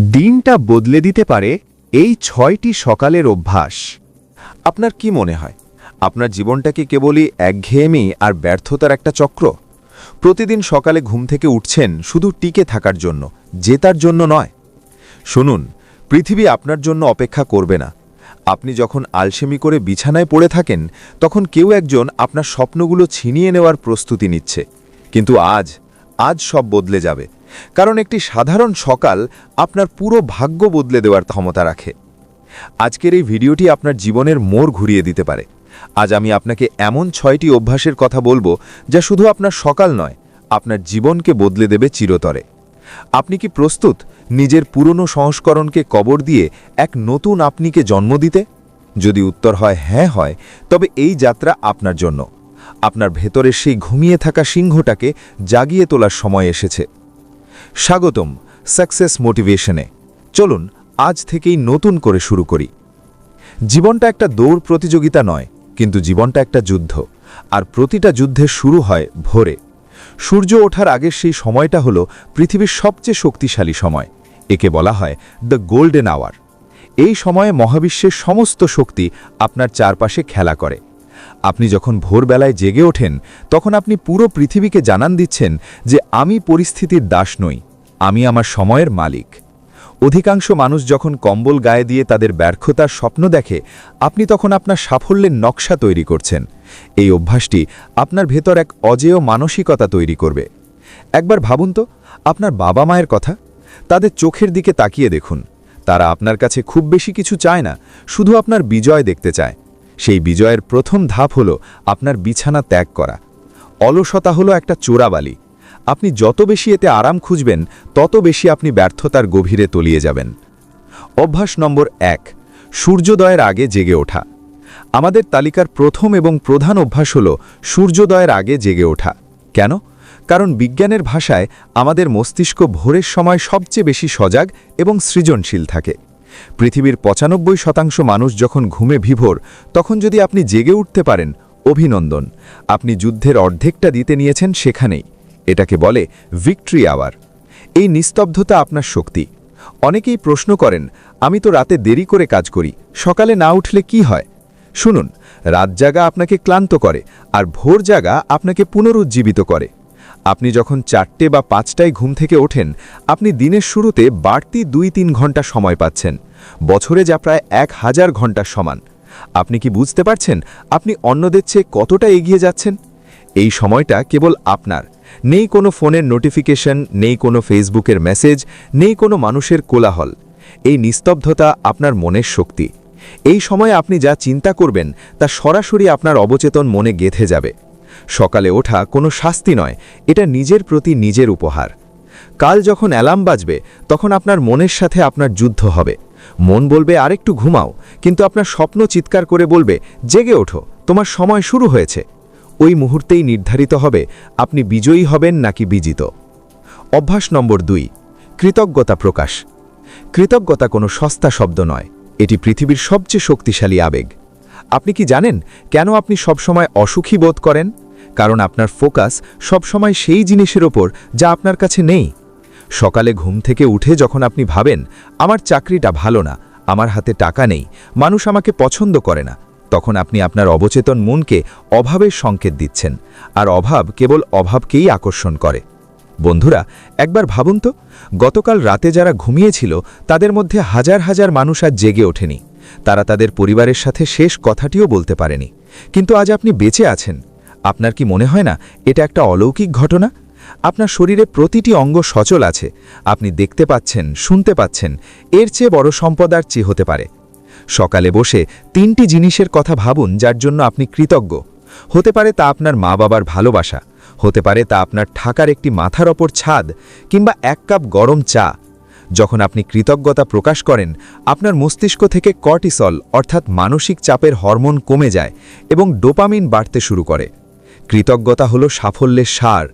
দিনটা বদলে দিতে পারে এই ৬টি সকালের অভ্যাস। আপনার কি মনে হয়, আপনার জীবনটা কি কেবলই একঘেয়েমি আর ব্যর্থতার একটা চক্র? প্রতিদিন সকালে ঘুম থেকে উঠছেন শুধু টিকে থাকার জন্য, জেতার জন্য নয়। শুনুন, পৃথিবী আপনার জন্য অপেক্ষা করবে না। আপনি যখন আলসেমি করে বিছানায় পড়ে থাকেন, তখন কেউ একজন আপনার স্বপ্নগুলো ছিনিয়ে নেওয়ার প্রস্তুতি নিচ্ছে। কিন্তু আজ সব বদলে যাবে, কারণ একটি সাধারণ সকাল আপনার পুরো ভাগ্য বদলে দেওয়ার ক্ষমতা রাখে। আজকের এই ভিডিওটি আপনার জীবনের মোড় ঘুরিয়ে দিতে পারে। আজ আমি আপনাকে এমন ৬টি অভ্যাসের কথা বলবো, যা শুধু আপনার সকাল নয়, আপনার জীবনকে বদলে দেবে চিরতরে। আপনি কি প্রস্তুত নিজের পুরনো সংস্করণকে কবর দিয়ে এক নতুন আপনিকে জন্ম দিতে? যদি উত্তর হয় হ্যাঁ হয়, তবে এই যাত্রা আপনার জন্য। আপনার ভেতরের সেই ঘুমিয়ে থাকা সিংহটাকে জাগিয়ে তোলার সময় এসেছে। স্বাগতম সাকসেস মোটিভেশনে। চলুন আজ থেকেই নতুন করে শুরু করি। জীবনটা একটা দৌড় প্রতিযোগিতা নয়, কিন্তু জীবনটা একটা যুদ্ধ। আর প্রতিটা যুদ্ধের শুরু হয় ভোরে। সূর্য ওঠার আগের সেই সময়টা হলো পৃথিবীর সবচেয়ে শক্তিশালী সময়। একে বলা হয় দ্য গোল্ডেন আওয়ার। এই সময়ে মহাবিশ্বের সমস্ত শক্তি আপনার চারপাশে খেলা করে। আপনি যখন ভোরবেলায় জেগে ওঠেন, তখন আপনি পুরো পৃথিবীকে জানান দিচ্ছেন যে আমি পরিস্থিতির দাস নই, আমি আমার সময়ের মালিক। অধিকাংশ মানুষ যখন কম্বল গায়ে দিয়ে তাদের ব্যর্থতার স্বপ্ন দেখে, আপনি তখন আপনার সাফল্যের নকশা তৈরি করছেন। এই অভ্যাসটি আপনার ভেতর এক অজেয় মানসিকতা তৈরি করবে। একবার ভাবুন তো আপনার বাবা মায়ের কথা। তাদের চোখের দিকে তাকিয়ে দেখুন। তারা আপনার কাছে খুব বেশি কিছু চায় না, শুধু আপনার বিজয় দেখতে চায়। সেই বিজয়ের প্রথম ধাপ হলো আপনার বিছানা ত্যাগ করা। অলসতা হলো একটা চোরাবালি। আপনি যত বেশি এতে আরাম খুঁজবেন, তত বেশি আপনি ব্যর্থতার গভীরে তলিয়ে যাবেন। অভ্যাস নম্বর ১, সূর্যোদয়ের আগে জেগে ওঠা। আমাদের তালিকার প্রথম এবং প্রধান অভ্যাস হল সূর্যোদয়ের আগে জেগে ওঠা। কেন? কারণ বিজ্ঞানের ভাষায় আমাদের মস্তিষ্ক ভোরের সময় সবচেয়ে বেশি সজাগ এবং সৃজনশীল থাকে। পৃথিবীর ৯৫% মানুষ যখন ঘুমে বিভোর, তখন যদি আপনি জেগে উঠতে পারেন, অভিনন্দন, আপনি যুদ্ধের অর্ধেকটা দিতে নিয়েছেন সেখানেই। এটাকে বলে ভিক্টরি আওয়ার। এই নিস্তব্ধতা আপনার শক্তি। অনেকেই প্রশ্ন করেন, আমি তো রাতে দেরি করে কাজ করি, সকালে না উঠলে কি হয়? শুনুন, রাত জাগা আপনাকে ক্লান্ত করে, আর ভোর জাগা আপনাকে পুনরুজ্জীবিত করে। আপনি যখন ৪টে বা ৫টায় ঘুম থেকে ওঠেন, আপনি দিনের শুরুতে বাড়তি ২-৩ ঘন্টা সময় পাচ্ছেন। বছরে যা প্রায় ১,০০০ ঘন্টার সমান। আপনি কি বুঝতে পারছেন আপনি অন্যদের চেয়ে কতটা এগিয়ে যাচ্ছেন? এই সময়টা কেবল আপনার। নেই কোনো ফোনের নোটিফিকেশন, নেই কোনো ফেসবুকের মেসেজ, নেই কোনো মানুষের কোলাহল। এই নিস্তব্ধতা আপনার মনের শক্তি। এই সময়ে আপনি যা চিন্তা করবেন, তা সরাসরি আপনার অবচেতন মনে গেঁথে যাবে। সকালে ওঠা কোনো শাস্তি নয়, এটা নিজের প্রতি নিজের উপহার। কাল যখন অ্যালার্ম বাজবে, তখন আপনার মনের সাথে আপনার যুদ্ধ হবে। মন বলবে আরেকটু ঘুমাও, কিন্তু আপনার স্বপ্ন চিৎকার করে বলবে জেগে ওঠো, তোমার সময় শুরু হয়েছে। ওই মুহূর্তেই নির্ধারিত হবে আপনি বিজয়ী হবেন নাকি বিজিত। অভ্যাস নম্বর ২, কৃতজ্ঞতা প্রকাশ। কৃতজ্ঞতা কোনো সস্তা শব্দ নয়, এটি পৃথিবীর সবচেয়ে শক্তিশালী আবেগ। আপনি কি জানেন কেন আপনি সবসময় অসুখী বোধ করেন? কারণ আপনার ফোকাস সবসময় সেই জিনিসের ওপর যা আপনার কাছে নেই। সকালে ঘুম থেকে উঠে যখন আপনি ভাবেন আমার চাকরিটা ভালো না, আমার হাতে টাকা নেই, মানুষ আমাকে পছন্দ করে না, তখন আপনি আপনার অবচেতন মনকে অভাবের সংকেত দিচ্ছেন। আর অভাব কেবল অভাবকেই আকর্ষণ করে। বন্ধুরা, একবার ভাবুন তো, গতকাল রাতে যারা ঘুমিয়েছিল, তাদের মধ্যে হাজার হাজার মানুষ আজ জেগে ওঠেনি। তারা তাদের পরিবারের সাথে শেষ কথাটিও বলতে পারেনি। কিন্তু আজ আপনি বেঁচে আছেন। আপনার কি মনে হয় না এটা একটা অলৌকিক ঘটনা? আপনার শরীরে প্রতিটি অঙ্গ সচল আছে, আপনি দেখতে পাচ্ছেন, শুনতে পাচ্ছেন। এর চেয়ে বড় সম্পদ আর চেয়ে হতে পারে? সকালে বসে ৩টি জিনিসের কথা ভাবুন যার জন্য আপনি কৃতজ্ঞ। হতে পারে তা আপনার মা বাবার ভালোবাসা, হতে পারে তা আপনার থাকার একটি মাথার ওপর ছাদ, কিংবা ১ কাপ গরম চা। যখন আপনি কৃতজ্ঞতা প্রকাশ করেন, আপনার মস্তিষ্ক থেকে কর্টিসল অর্থাৎ মানসিক চাপের হরমোন কমে যায় এবং ডোপামিন বাড়তে শুরু করে। কৃতজ্ঞতা হলো সাফল্যের সার।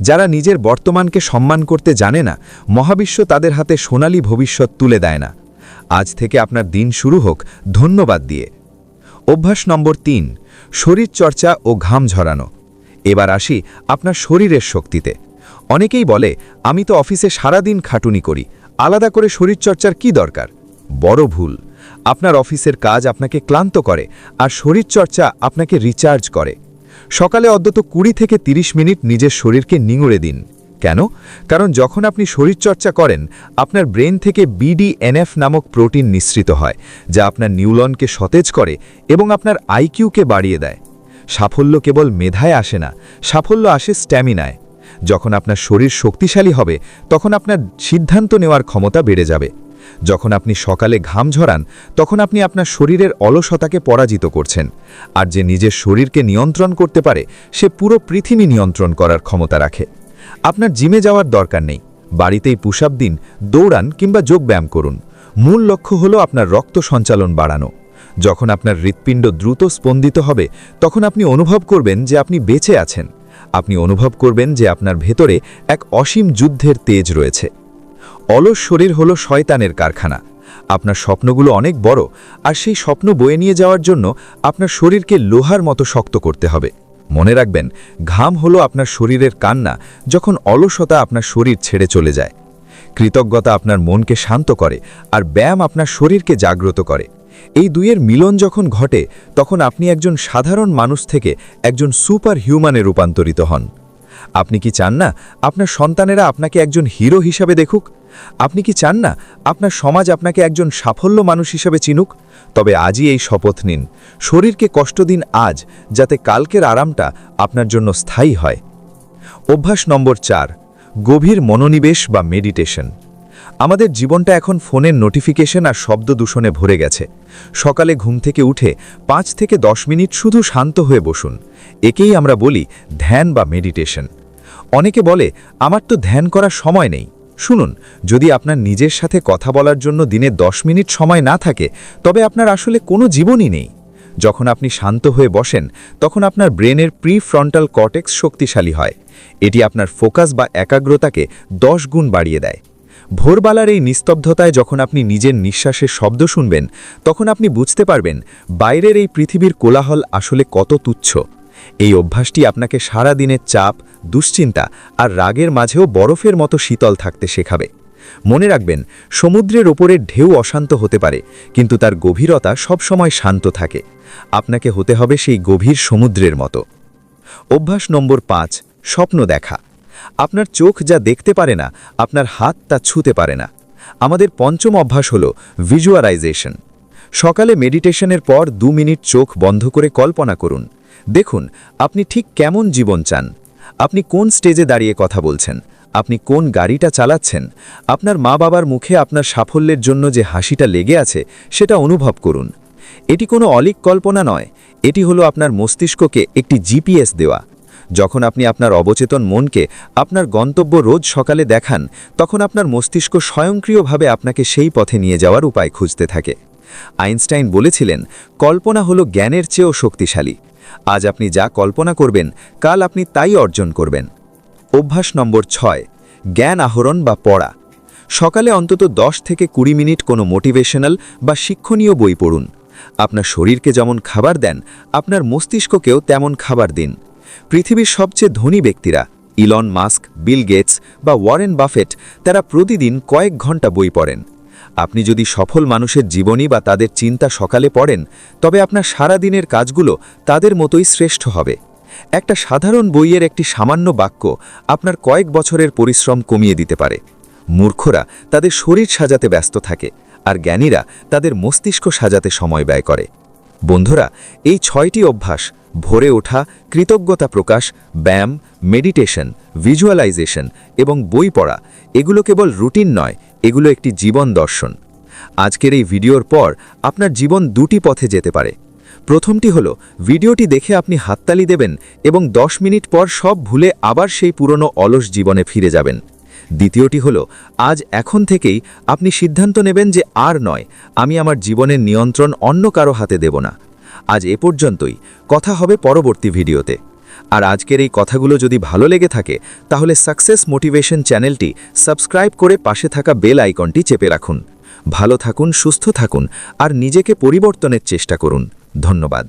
যারা নিজের বর্তমানকে সম্মান করতে জানে না, মহাবিশ্ব তাদের হাতে সোনালী ভবিষ্যৎ তুলে দেয় না। আজ থেকে আপনার দিন শুরু হোক ধন্যবাদ দিয়ে। অভ্যাস নম্বর ৩, শরীরচর্চা ও ঘাম ঝরানো। এবার আসি আপনার শরীরের শক্তিতে। অনেকেই বলে আমি তো অফিসে সারাদিন খাটুনি করি, আলাদা করে শরীরচর্চার কি দরকার? বড় ভুল। আপনার অফিসের কাজ আপনাকে ক্লান্ত করে আর শরীরচর্চা আপনাকে রিচার্জ করে। সকালে অন্তত 20 থেকে 30 মিনিট নিজের শরীরকে নিঙড়ে দিন। কেন? কারণ যখন আপনি শরীরচর্চা করেন আপনার ব্রেন থেকে BDNF নামক প্রোটিন নিঃসৃত হয়, যা আপনার নিউরনকে সতেজ করে এবং আপনার আইকিউকে বাড়িয়ে দেয়। সাফল্য কেবল মেধায় আসে না, সাফল্য আসে স্ট্যামিনায়। যখন আপনার শরীর শক্তিশালী হবে তখন আপনার সিদ্ধান্ত নেওয়ার ক্ষমতা বেড়ে যাবে। যখন আপনি সকালে ঘাম ঝরান তখন আপনি আপনার শরীরের অলসতাকে পরাজিত করছেন। আর যে নিজের শরীরকে নিয়ন্ত্রণ করতে পারে সে পুরো পৃথিবী নিয়ন্ত্রণ করার ক্ষমতা রাখে। আপনার জিমে যাওয়ার দরকার নেই, বাড়িতেই পুশ আপ দিন, দৌড়ান কিংবা যোগব্যায়াম করুন। মূল লক্ষ্য হলো আপনার রক্ত সঞ্চালন বাড়ানো। যখন আপনার হৃৎপিণ্ড দ্রুত স্পন্দিত হবে তখন আপনি অনুভব করবেন যে আপনি বেঁচে আছেন। আপনি অনুভব করবেন যে আপনার ভেতরে এক অসীম যুদ্ধের তেজ রয়েছে। অলস শরীর হলো শয়তানের কারখানা। আপনার স্বপ্নগুলো অনেক বড়, আর সেই স্বপ্ন বয়ে নিয়ে যাওয়ার জন্য আপনার শরীরকে লোহার মতো শক্ত করতে হবে। মনে রাখবেন, ঘাম হলো আপনার শরীরের কান্না যখন অলসতা আপনার শরীর ছেড়ে চলে যায়। কৃতজ্ঞতা আপনার মনকে শান্ত করে আর ব্যায়াম আপনার শরীরকে জাগ্রত করে। এই দুইয়ের মিলন যখন ঘটে তখন আপনি একজন সাধারণ মানুষ থেকে একজন সুপার হিউম্যানে রূপান্তরিত হন। আপনি কি চান না আপনার সন্তানেরা আপনাকে একজন হিরো হিসাবে দেখুক? আপনি কি চান না আপনার সমাজ আপনাকে একজন সাফল্য মানুষ হিসাবে চিনুক? তবে আজই এই শপথ নিন, শরীরকে কষ্ট দিন আজ, যাতে কালকের আরামটা আপনার জন্য স্থায়ী হয়। অভ্যাস নম্বর 4, গভীর মনোনিবেশ বা মেডিটেশন। আমাদের জীবনটা এখন ফোনের নোটিফিকেশন আর শব্দ দূষণে ভরে গেছে। সকালে ঘুম থেকে উঠে 5 থেকে 10 মিনিট শুধু শান্ত হয়ে বসুন। একেই আমরা বলি ধ্যান বা মেডিটেশন। অনেকে বলে, আমার তো ধ্যান করার সময় নেই। শুনুন, যদি আপনার নিজের সাথে কথা বলার জন্য দিনে 10 মিনিট সময় না থাকে তবে আপনার আসলে কোনো জীবনই নেই। যখন আপনি শান্ত হয়ে বসেন তখন আপনার ব্রেনের প্রিফ্রন্টাল কর্টেক্স শক্তিশালী হয়। এটি আপনার ফোকাস বা একাগ্রতাকে 10 গুণ বাড়িয়ে দেয়। ভোরবেলার এই নিস্তব্ধতায় যখন আপনি নিজের নিঃশ্বাসের শব্দ শুনবেন তখন আপনি বুঝতে পারবেন বাইরের এই পৃথিবীর কোলাহল আসলে কত তুচ্ছ। এই অভ্যাসটি আপনাকে সারা দিনের চাপ, দুশ্চিন্তা আর রাগের মাঝেও বরফের মতো শীতল থাকতে শেখাবে। মনে রাখবেন, সমুদ্রের ওপরের ঢেউ অশান্ত হতে পারে কিন্তু তার গভীরতা সবসময় শান্ত থাকে। আপনাকে হতে হবে সেই গভীর সমুদ্রের মতো। অভ্যাস নম্বর 5, স্বপ্ন দেখা। আপনার চোখ যা দেখতে পারে না আপনার হাত তা ছুঁতে পারে না। আমাদের পঞ্চম অভ্যাস হল ভিজুয়ালাইজেশন। সকালে মেডিটেশনের পর 2 মিনিট চোখ বন্ধ করে কল্পনা করুন। দেখুন আপনি ঠিক কেমন জীবন চান। আপনি কোন স্টেজে দাঁড়িয়ে কথা বলছেন, আপনি কোন গাড়িটা চালাচ্ছেন, আপনার মা বাবার মুখে আপনার সাফল্যের জন্য যে হাসিটা লেগে আছে সেটা অনুভব করুন। এটি কোনো অলীক কল্পনা নয়, এটি হলো আপনার মস্তিষ্ককে একটি জিপিএস দেওয়া। যখন আপনি আপনার অবচেতন মনকে আপনার গন্তব্য রোজ সকালে দেখান তখন আপনার মস্তিষ্ক স্বয়ংক্রিয়ভাবে আপনাকে সেই পথে নিয়ে যাওয়ার উপায় খুঁজতে থাকে। আইনস্টাইন বলেছিলেন, কল্পনা হলো জ্ঞানের চেয়েও শক্তিশালী। আজ আপনি যা কল্পনা করবেন কাল আপনি তাই অর্জন করবেন। অভ্যাস নম্বর 6, জ্ঞান আহরণ বা পড়া। সকালে অন্তত 10 থেকে 20 মিনিট কোনো মোটিভেশনাল বা শিক্ষণীয় বই পড়ুন। আপনার শরীরকে যেমন খাবার দেন আপনার মস্তিষ্ককেও তেমন খাবার দিন। পৃথিবীর সবচেয়ে ধনী ব্যক্তিরা ইলন মাস্ক, বিল গেটস বা ওয়ারেন বাফেট তারা প্রতিদিন কয়েক ঘন্টা বই পড়েন। আপনি যদি সফল মানুষের জীবনী বা তাদের চিন্তা সকালে পড়েন তবে আপনার সারা দিনের কাজগুলো তাদের মতোই শ্রেষ্ঠ হবে। একটা সাধারণ বইয়ের একটি সামান্য বাক্য আপনার কয়েক বছরের পরিশ্রম কমিয়ে দিতে পারে। মূর্খরা তাদের শরীর সাজাতে ব্যস্ত থাকে আর জ্ঞানীরা তাদের মস্তিষ্ক সাজাতে সময় ব্যয় করে। বন্ধুরা, এই 6টি অভ্যাস ভোরে ওঠা, কৃতজ্ঞতা প্রকাশ, ব্যায়াম, মেডিটেশন, ভিজুয়ালাইজেশন এবং বই পড়া এগুলো কেবল রুটিন নয়, এগুলো একটি জীবন দর্শন। আজকের এই ভিডিওর পর আপনার জীবন 2টি পথে যেতে পারে। প্রথমটি হলো ভিডিওটি দেখে আপনি হাততালি দেবেন এবং 10 মিনিট পর সব ভুলে আবার সেই পুরনো অলস জীবনে ফিরে যাবেন। দ্বিতীয়টি হলো আজ এখন থেকেই আপনি সিদ্ধান্ত নেবেন যে আর নয়, আমি আমার জীবনের নিয়ন্ত্রণ অন্য কারো হাতে দেব না। আজ এ পর্যন্তই, কথা হবে পরবর্তী ভিডিওতে। আর আজকের এই কথাগুলো যদি ভালো লেগে থাকে তাহলে সাকসেস মোটিভেশন চ্যানেলটি সাবস্ক্রাইব করে পাশে থাকা বেল আইকনটি চেপে রাখুন। ভালো থাকুন, সুস্থ থাকুন আর নিজেকে পরিবর্তনের চেষ্টা করুন। ধন্যবাদ।